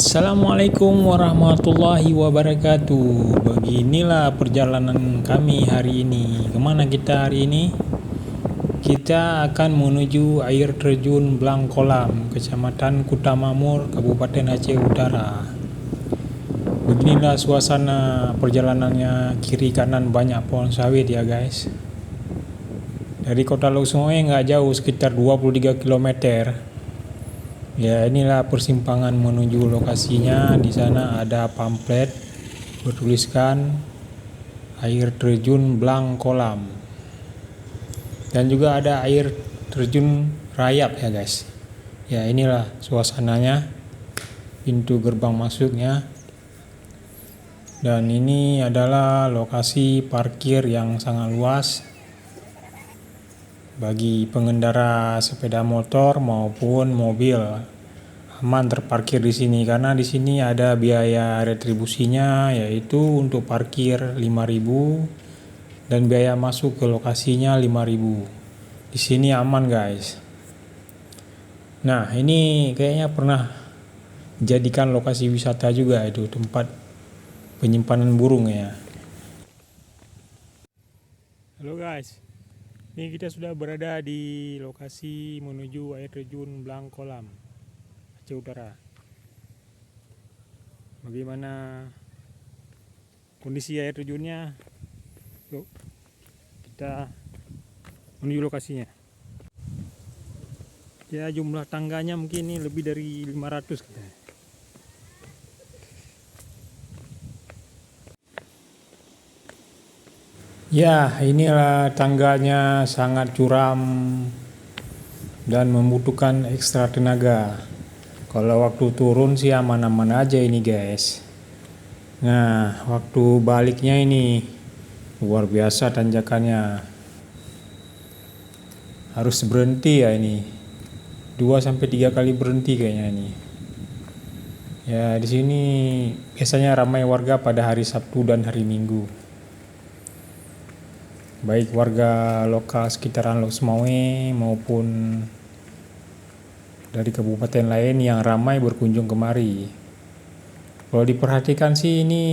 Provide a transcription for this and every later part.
Assalamualaikum warahmatullahi wabarakatuh. Beginilah perjalanan kami hari ini. Kemana kita hari ini? Kita akan menuju air terjun Blangkolam, Kecamatan Kutamamur, Kabupaten Aceh Utara. Beginilah suasana perjalanannya, kiri kanan banyak pohon sawit ya guys. Dari kota Lok Sumawe nggak jauh, sekitar 23 km. Ya, inilah persimpangan menuju lokasinya. Di sana ada pamflet bertuliskan air terjun Blangkolam. Dan juga ada air terjun Rayap ya guys. Ya, inilah suasananya, pintu gerbang masuknya. Dan ini adalah lokasi parkir yang sangat luas bagi pengendara sepeda motor maupun mobil. Aman terparkir di sini karena di sini ada biaya retribusinya, yaitu untuk parkir 5.000 dan biaya masuk ke lokasinya 5.000. Di sini aman guys. Nah, ini kayaknya pernah jadikan lokasi wisata juga, itu tempat penyimpanan burung ya. Halo guys. Ini kita sudah berada di lokasi menuju air terjun Blangkolam, Aceh Utara. Bagaimana kondisi air terjunnya? Yuk, kita menuju lokasinya. Ya, jumlah tangganya mungkin ini lebih dari 500 kita. Ya, inilah tangganya, sangat curam dan membutuhkan ekstra tenaga. Kalau waktu turun sih aman-aman aja ini guys. Nah, waktu baliknya ini luar biasa tanjakannya. Harus berhenti ya ini. 2-3 kali berhenti kayaknya ini. Ya, di sini biasanya ramai warga pada hari Sabtu dan hari Minggu. Baik warga lokal sekitaran Lok Sumawe maupun dari kabupaten lain yang ramai berkunjung kemari. Kalau diperhatikan sih ini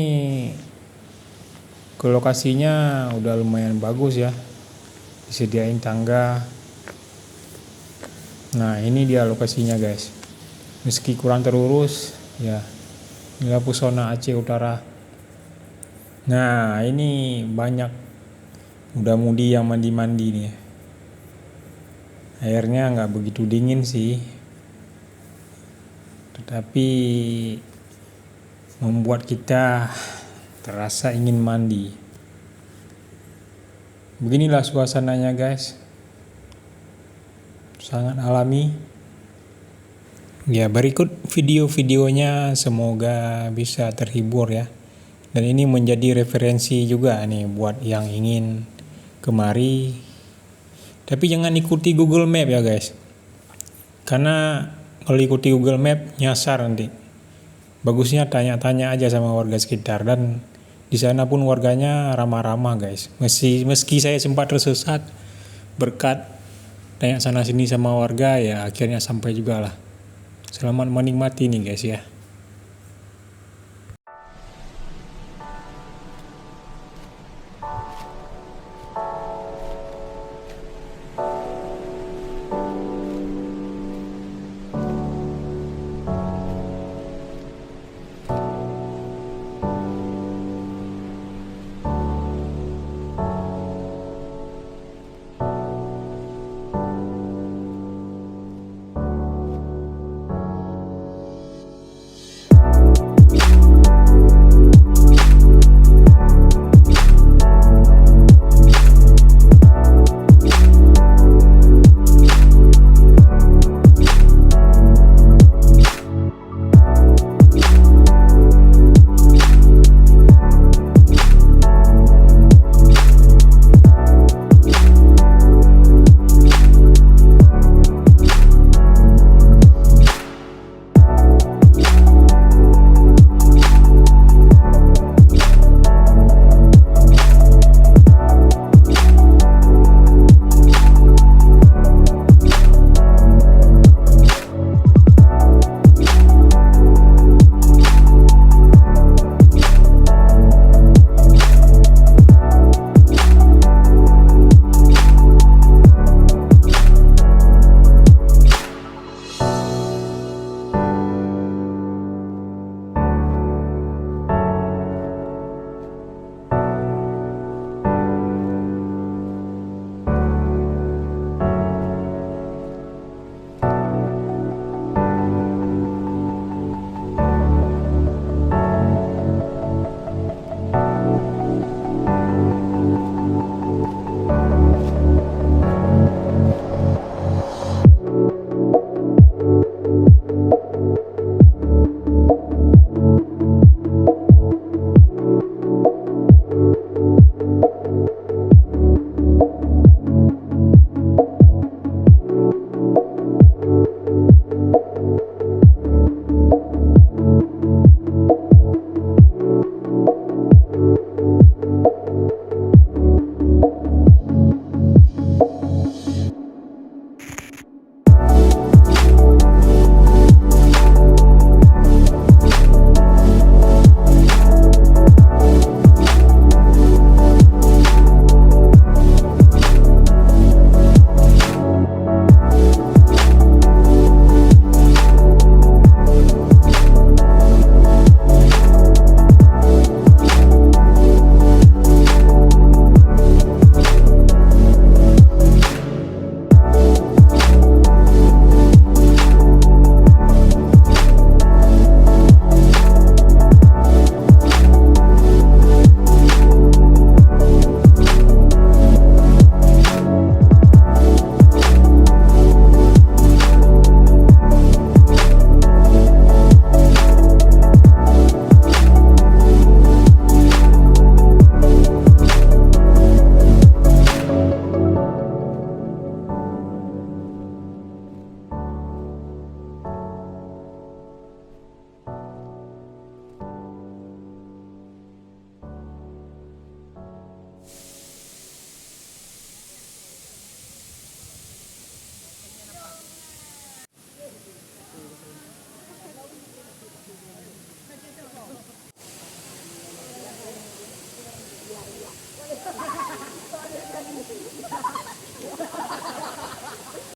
ke lokasinya udah lumayan bagus ya, disediain tangga. Nah, ini dia lokasinya guys. Meski kurang terurus ya, inilah pesona Aceh Utara. Nah, ini banyak muda-mudi yang mandi-mandi nih. Airnya nggak begitu dingin sih, tetapi membuat kita terasa ingin mandi. Beginilah suasananya guys, sangat alami. Ya, berikut video-videonya, semoga bisa terhibur ya. Dan ini menjadi referensi juga nih buat yang ingin kemari. Tapi jangan ikuti Google Map ya guys, karena kalau ikuti Google Map nyasar nanti. Bagusnya tanya-tanya aja sama warga sekitar, dan di sana pun warganya ramah-ramah guys. Meski saya sempat tersesat, berkat tanya sana sini sama warga ya akhirnya sampai juga lah. Selamat menikmati nih guys ya.